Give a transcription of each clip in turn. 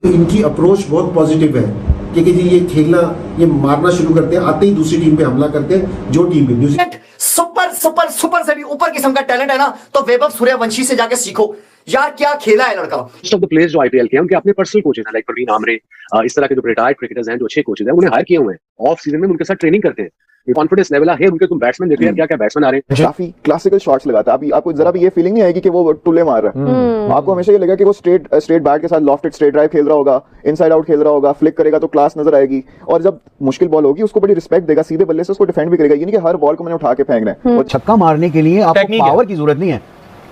तो इनकी अप्रोच बहुत पॉजिटिव है कि जी ये खेलना, ये मारना शुरू करते हैं, आते ही दूसरी टीम पे हमला करते हैं। जो टीम में सुपर सुपर सुपर से भी ऊपर किस्म का टैलेंट है ना, तो वैभव सूर्यवंशी से जाके सीखो यार, क्या खेला है लड़का। मोस्ट ऑफ द प्लेयर्स जो आईपीएल के हैं उनके अपने पर्सनल कोचेस हैं, लाइक प्रवीण आमरे, इस तरह के जो रिटायर्ड क्रिकेटर्स हैं, जो अच्छे कोचेस हैं, उन्हें हायर किए हुए हैं। ऑफ सीजन में उनके साथ ट्रेनिंग करते हैं। कॉन्फिडेंस लेवल है उनके। तुम बैट्समैन देखो यार, क्या बैट्समैन आ रहे हैं, काफी क्लासिकल शॉट्स लगाता है। अभी आपको जरा भी ये फीलिंग नहीं आएगी कि वो टुल्ले मार रहा है। आपको हमेशा ये लगेगा कि वो स्ट्रेट बैट के साथ लॉफ्टेड स्ट्रेट ड्राइव खेल रहा होगा, इनसाइड आउट खेल रहा होगा, फ्लिक करेगा तो क्लास नजर आएगी। और जब मुश्किल बॉल होगी उसको बड़ी रिस्पेक्ट देगा, सीधे बल्ले से उसको डिफेंड भी करेगा। ये नहीं कि हर बॉल को मैंने उठा के फेंकना है। और छक्का मारने के लिए आपको पावर की जरूरत नहीं है,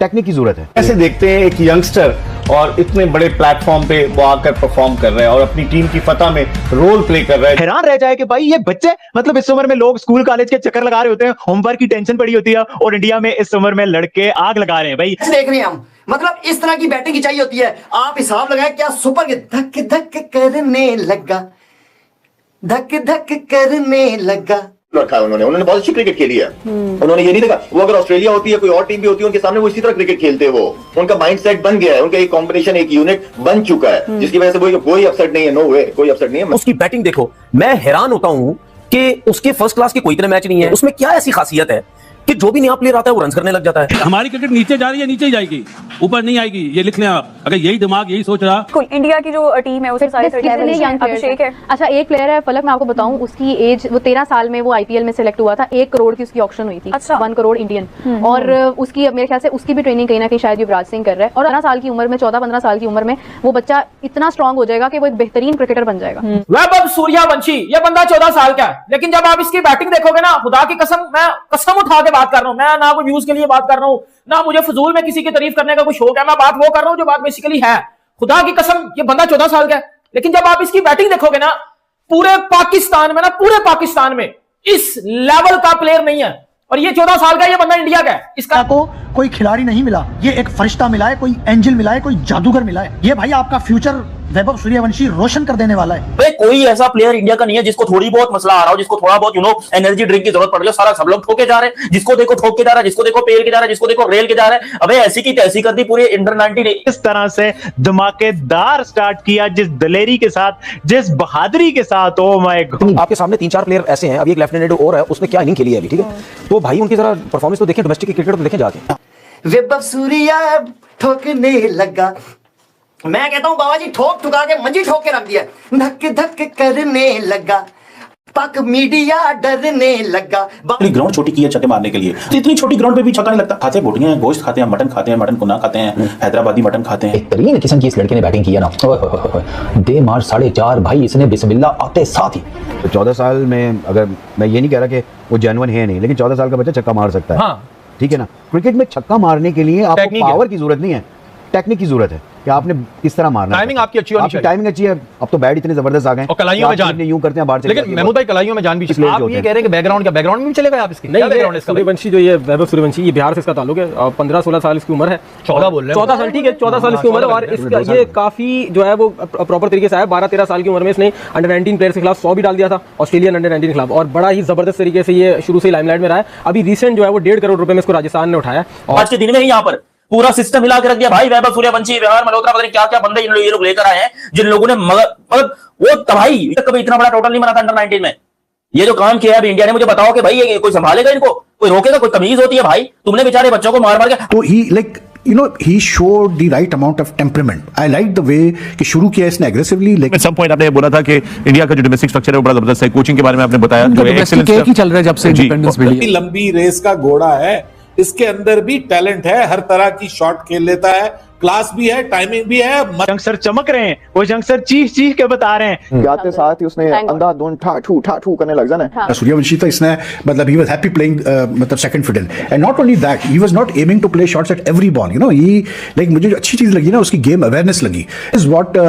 टेक्निक की जरूरत है। ऐसे देखते हैं एक यंगस्टर और इतने बड़े प्लेटफॉर्म पे वो आकर परफॉर्म कर रहे हैं और अपनी टीम की फतह में रोल प्ले कर रहे हैं। हैरान रह जाए कि भाई ये बच्चे, मतलब इस उम्र में लोग स्कूल कॉलेज के चक्कर लगा रहे होते हैं, होमवर्क की टेंशन पड़ी होती है, और इंडिया में इस उम्र में लड़के आग लगा रहे हैं। भाई देख रहे हैं हम, मतलब इस तरह की बैटिंग की चाहिए होती है। आप हिसाब लगाएं, क्या सुपर के धक धक करने लगा, धक धक करने लगा रखा है उन्होंने बहुत अच्छी क्रिकेट खेली है। उन्होंने ये नहीं देखा वो अगर ऑस्ट्रेलिया होती है, कोई और टीम भी होती है, उनके सामने वो इसी तरह क्रिकेट खेलते हैं। वो उनका माइंडसेट बन गया है, उनका एक कॉम्बिनेशन, एक यूनिट बन चुका है, जिसकी वजह से कोई अपसेट नहीं है। नो वे, कोई अपसेट नहीं है। उसकी बैटिंग देखो, मैं हैरान होता हूं कि उसके फर्स्ट क्लास के कोई इतने मैच नहीं है। उसमें क्या ऐसी खासियत है कि जो भी नया प्लेयर आता है वो रन करने लग जाता है। हमारी क्रिकेट नीचे जा रही है, नीचे ही जाएगी, ऊपर नहीं आएगी, ये लिख लें आप। अगर यही दिमाग यही सोच रहा। इंडिया की जो टीम है उसे सारे अभिषेक है। अच्छा, एक प्लेयर है फलक, मैं आपको बताऊं, उसकी एज, वो 13 साल में वो आईपीएल में सिलेक्ट हुआ था। 1 करोड़ की उसकी ऑक्शन हुई थी। अच्छा। 1 करोड़ इंडियन। और उसकी मेरे ख्याल से उसकी भी ट्रेनिंग कहीं ना कहीं शायद युवराज सिंह कर रहा है। और 15 साल की उम्र में, 14-15 साल की उम्र में वो बच्चा इतना स्ट्रॉन्ग हो जाएगा कि वो एक बेहतरीन क्रिकेटर बन जाएगा। वैभव सूर्यवंशी, ये बंदा 14 साल का है, लेकिन जब आप इसकी बैटिंग देखोगे ना, खुदा की कसम, मैं कसम उठा के बात कर रहा हूं, मैं ना कोई व्यूज के लिए बात कर रहा हूं, ना मुझे फजूल में किसी की तारीफ करने का कोई शौक है। मैं बात वो कर रहा हूं जो बात बेसिकली है। खुदा की कसम, ये बंदा 14 साल का है, लेकिन जब आप इसकी बैटिंग देखोगे ना, पूरे पाकिस्तान में इस लेवल का प्लेयर नहीं है। और ये 14 साल का, ये बंदा इंडिया का है। इसका को कोई खिलाड़ी नहीं मिला, ये एक फरिश्ता मिला है, कोई एंजल मिला है, कोई जादूगर मिला है। ये भाई आपका फ्यूचर वैभव सूर्यवंशी रोशन कर देने वाला है। भाई कोई ऐसा प्लेयर इंडिया का नहीं है जिसको थोड़ी बहुत मसला आ रहा हो, जिसको थोड़ा बहुत एनर्जी ड्रिंक की जरूरत पड़ रही है। सारा सब लोग ठोके जा रहे हैं, जिसको देखो ठोक के जा रहा है, जिसको देखो पेल के जा रहा है, जिसको देखो रेल के जा रहा है। अबे ऐसी की तैसी कर दी पूरे अंडर 19 ने। इस तरह से धमाकेदार स्टार्ट किया, जिस दलेरी के साथ, जिस बहादुरी के साथ। ओ माय गॉड, आपके सामने 3-4 प्लेयर ऐसे हैं। अभी एक लेफ्टिनेंट और है, उसने क्या इनिंग खेली है अभी, ठीक है? तो भाई उनकी जरा परफॉर्मेंस तो देखें, डोमेस्टिक क्रिकेट तो देखें जाके। वैभव सूर्या ठोकने लगा, मैं कहता हूं बाबा जी ठोक ठुका के मंजी ठोक के रख दिया। धक धक करने लगा, पक मीडिया डरने लगा। ग्राउंड छोटी की है छक्के मारने के लिए, तो इतनी छोटी ग्राउंड पे भी छक्का नहीं लगता। खाते हैं बोटियां, गोश्त खाते हैं, मटन कुना खाते हैं, हैदराबादी मटन खाते हैं। बेहतरीन किस्म की इस लड़के ने बैटिंग की है ना, डे मार 4.5 भाई, इसने बिस्मिल्लाह आते साथ ही। तो 14 साल में, अगर मैं ये नहीं कह रहा कि वो जेन्युइन है नहीं, लेकिन 14 साल का बच्चा छक्का मार सकता है। हाँ। ठीक है ना, क्रिकेट में छक्का मारने के लिए आपको पावर की जरूरत नहीं है, टेक्निक की जरूरत है कि आपने किस तरह मारना है। टाइमिंग आपकी अच्छी होनी चाहिए। टाइमिंग अच्छी है। अब तो बैट इतने जबरदस्त आ गए और कलाइयों में जान यूं करते हैं बाहर चले। लेकिन महमूद भाई कलाइयों में जान भी, आप ये कह रहे हैं कि बैकग्राउंड में भी चलेगा आप इसकी? नहीं, बैकग्राउंड इसका सूर्यवंशी जो ये वैभव सूर्यवंशी, ये बिहार से इसका ताल्लुक है। 15-16 साल इसकी उम्र है। 14 बोल रहे हैं, 14 साल, ठीक है, 14 साल इसकी उम्र है। और इसका ये काफी जो है वो प्रॉपर तरीके से आया। 12-13 साल की उम्र में इसने अंडर 19 प्लेयर्स के खिलाफ 100 भी डाल दिया था, ऑस्ट्रेलियन अंडर 19 के खिलाफ, और बड़ा ही जबरदस्त तरीके से ये शुरू से लाइमलाइट में रहा है। अभी रिसेंट जो है वो 1.5 करोड़ रुपए में इसको राजस्थान ने उठाया। और आज के दिन में ही यहाँ पर पूरा सिस्टम हिला के रख दिया भाई। वैभव सूर्यवंशी, विहार मल्होत्रा, पता नहीं क्या क्या बंदे ये लोग लेकर आए हैं, जिन लोगों ने मतलब वो तबाही कभी इतना बड़ा टोटल नहीं बना था अंडर 19 में। ये जो काम किया है अभी इंडिया ने, मुझे बताओ कि भाई ये कोई संभालेगा इनको, कोई रोकेगा? कोई तमीज होती है भाई? तुमने बेचारे बच्चों को मार के। तो ही like he showed the right amount of temperament. I like the way कि शुरू किया इसने aggressively, लेकिन some point आपने बोला था कि इंडिया का जो डोमेस्टिक स्ट्रक्चर है वो बड़ा जबरदस्त है। कोचिंग के बारे में आपने बताया, जो डोमेस्टिक ही चल रहा है जब से इंडिपेंडेंस मिली। लंबी रेस का घोड़ा है, इसके अंदर भी टैलेंट है, हर तरह की शॉट खेल लेता है, क्लास भी है, टाइमिंग भी है। यंगस्टर चमक रहे हैं, वो यंगस्टर चीख के बता रहे हैं। जाते साथ ही उसने अंधाधुंध ठाठू करने लग जाना। सूर्यवंशी था, इसने मतलब he was happy playing मतलब second fiddle, and not only that, he was not aiming to play shots at every ball, you know, he like मुझे जो अच्छी चीज लगी ना, उसकी गेम अवेयरनेस लगी, is what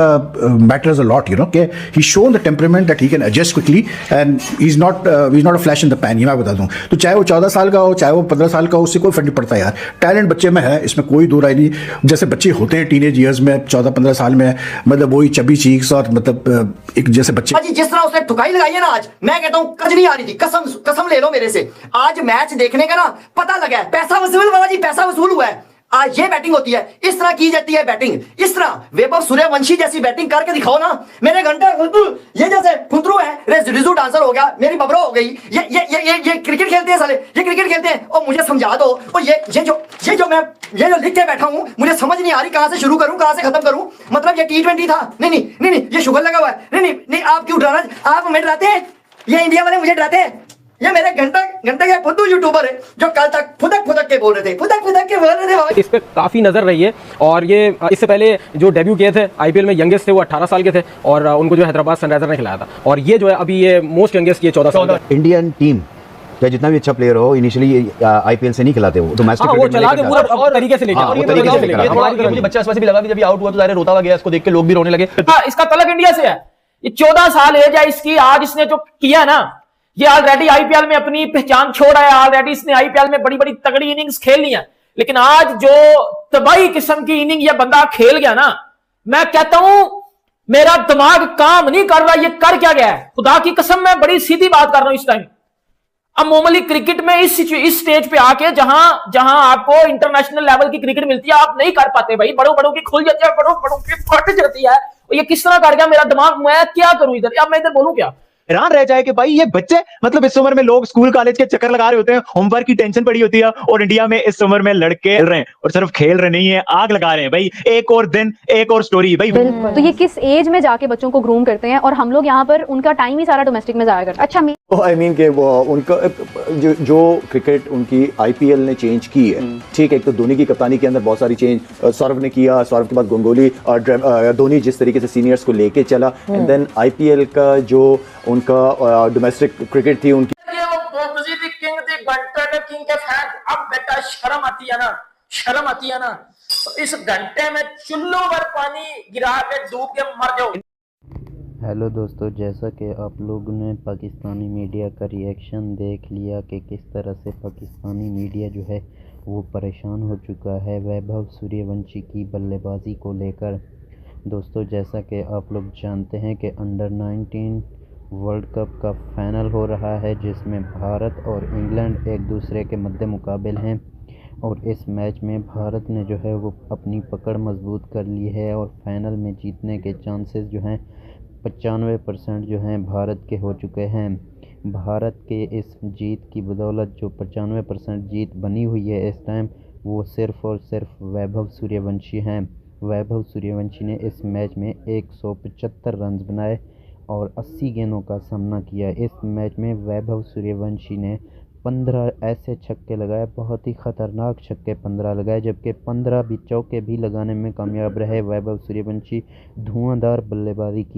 matters a lot, you know, कि he's shown the temperament that he can adjust quickly and he's not a flash in the pan। ये मैं बता दूं, तो चाहे वो 14 साल का हो, चाहे वो 15 साल का हो, उससे कोई फर्क नहीं पड़ता यार। टैलेंट बच्चे में है, इसमें कोई दो राय नहीं। जैसे बच्चे होते हैं टीनेज ईयर्स में, 14-15 साल में, मतलब वही चबी चीक्स और मतलब एक जैसे बच्चे। जिस तरह उसने ठुकाई लगाई है ना आज, मैं कहता हूं कजरी आ रही थी। कसम ले लो मेरे से, आज मैच देखने का ना पता लगा है। पैसा वसूल बाबा जी, पैसा वसूल हुआ है। आज ये बैटिंग होती है, इस तरह की जाती है बैटिंग, इस तरह वैभव सूर्यवंशी जैसी बैटिंग करके दिखाओ ना। मेरे घंटे ये जैसे फुंतरू है, रिजू डांसर हो गया, मेरी बबरो हो गई, ये क्रिकेट खेलते हैं साले, ये क्रिकेट खेलते हैं। और मुझे समझा दो, और ये जो लिख के बैठा हूं, मुझे समझ नहीं आ रही कहां से शुरू करूं कहां से खत्म करूं। मतलब ये T20 था, नहीं ये शुगर लगा हुआ है, नहीं आप क्यों डराना, आप हमें डराते हैं, ये इंडिया वाले मुझे डराते हैं। ये मेरे घंटे के फुद्दू यूट्यूबर है जो कल तक फुदक के बोल रहे थे। इस पे काफी नजर रही है। और ये इससे पहले जो डेब्यू किए थे आईपीएल में, यंगेस्ट थे वो 18 साल के थे और उनको जो हैदराबाद सनराइजर ने खिलाया था। और ये जो है अभी ये मोस्ट यंगेस्ट की 14 साल। इंडियन टीम या जितना भी अच्छा प्लेयर हो इनिशियली आईपीएल से नहीं खिलाते, वो डोमेस्टिक वो चला के पूरा तरीके से लेके मुझे बच्चा ऐसे भी लगा कि जब आउट हुआ तो सारे रोता हुआ गया, इसको देख के लोग भी रोने लगे। इसका तलक इंडिया से है। ये 14 साल एज है इसकी, आज इसने जो किया ना, ये ऑलरेडी आईपीएल में अपनी पहचान छोड़ा है। ऑलरेडी इसने आईपीएल में बड़ी बड़ी तगड़ी इनिंग्स खेल ली है, लेकिन आज जो तबाही किस्म की इनिंग ये बंदा खेल गया ना, मैं कहता हूं मेरा दिमाग काम नहीं कर रहा, ये कर क्या गया है। खुदा की कसम, मैं बड़ी सीधी बात कर रहा हूं इस टाइम। अब मामूली क्रिकेट में इस स्टेज पे आके जहां आपको इंटरनेशनल लेवल की क्रिकेट मिलती है, आप नहीं कर पाते भाई। बड़ों की खुल जाती है, बड़ों की फट जाती है। ये किस तरह कर गया मेरा दिमाग, मैं क्या करूं इधर, अब मैं इधर बोलूं क्या। हैरान रह जाए कि भाई ये बच्चे, मतलब इस उम्र में लोग स्कूल कॉलेज के चक्कर लगा रहे होते हैं, होमवर्क की टेंशन पड़ी होती है, और इंडिया में इस उम्र में लड़के खेल रहे हैं, और सिर्फ खेल रहे नहीं है, आग लगा रहे हैं भाई। एक और दिन, एक और स्टोरी भाई। तो ये किस एज में जाके बच्चों को ग्रूम करते हैं, और हम लोग यहाँ पर उनका टाइम ही सारा डोमेस्टिक में जाया करते हैं। अच्छा आई मीन कि वो उनका जो क्रिकेट उनकी आईपीएल ने चेंज की है, ठीक है। एक तो धोनी की कप्तानी के अंदर बहुत सारी चेंज सौरभ ने किया, सौरभ के बाद गंगोली और धोनी जिस तरीके से सीनियर्स को लेके चला, एंड देन आईपीएल का जो उनका डोमेस्टिक क्रिकेट थी उनकी, अब बेटा शर्म आती है ना, शर्म आती है ना। तो इस घंटे में चुल्लू भर पानी गिरा के डूब के मर जाओ। हेलो दोस्तों, जैसा कि आप लोगों ने पाकिस्तानी मीडिया का रिएक्शन देख लिया कि किस तरह से पाकिस्तानी मीडिया जो है वो परेशान हो चुका है वैभव सूर्यवंशी की बल्लेबाजी को लेकर। दोस्तों, जैसा कि आप लोग जानते हैं कि अंडर 19 वर्ल्ड कप का फाइनल हो रहा है, जिसमें भारत और इंग्लैंड एक दूसरे के मद्दे मुकाबिल हैं, और इस मैच में भारत ने जो है वो अपनी पकड़ मजबूत कर ली है और फाइनल में जीतने के चांसेस जो हैं 95% जो हैं भारत के हो चुके हैं। भारत के इस जीत की बदौलत जो 95% जीत बनी हुई है इस टाइम, वो सिर्फ़ और सिर्फ वैभव सूर्यवंशी हैं। वैभव सूर्यवंशी ने इस मैच में 175 रन बनाए और 80 गेंदों का सामना किया। इस मैच में वैभव सूर्यवंशी ने 15 ऐसे छक्के लगाए, बहुत ही ख़तरनाक छक्के 15 लगाए, जबकि 15 भी चौके भी लगाने में कामयाब रहे। वैभव सूर्यवंशी धुआंधार बल्लेबाजी की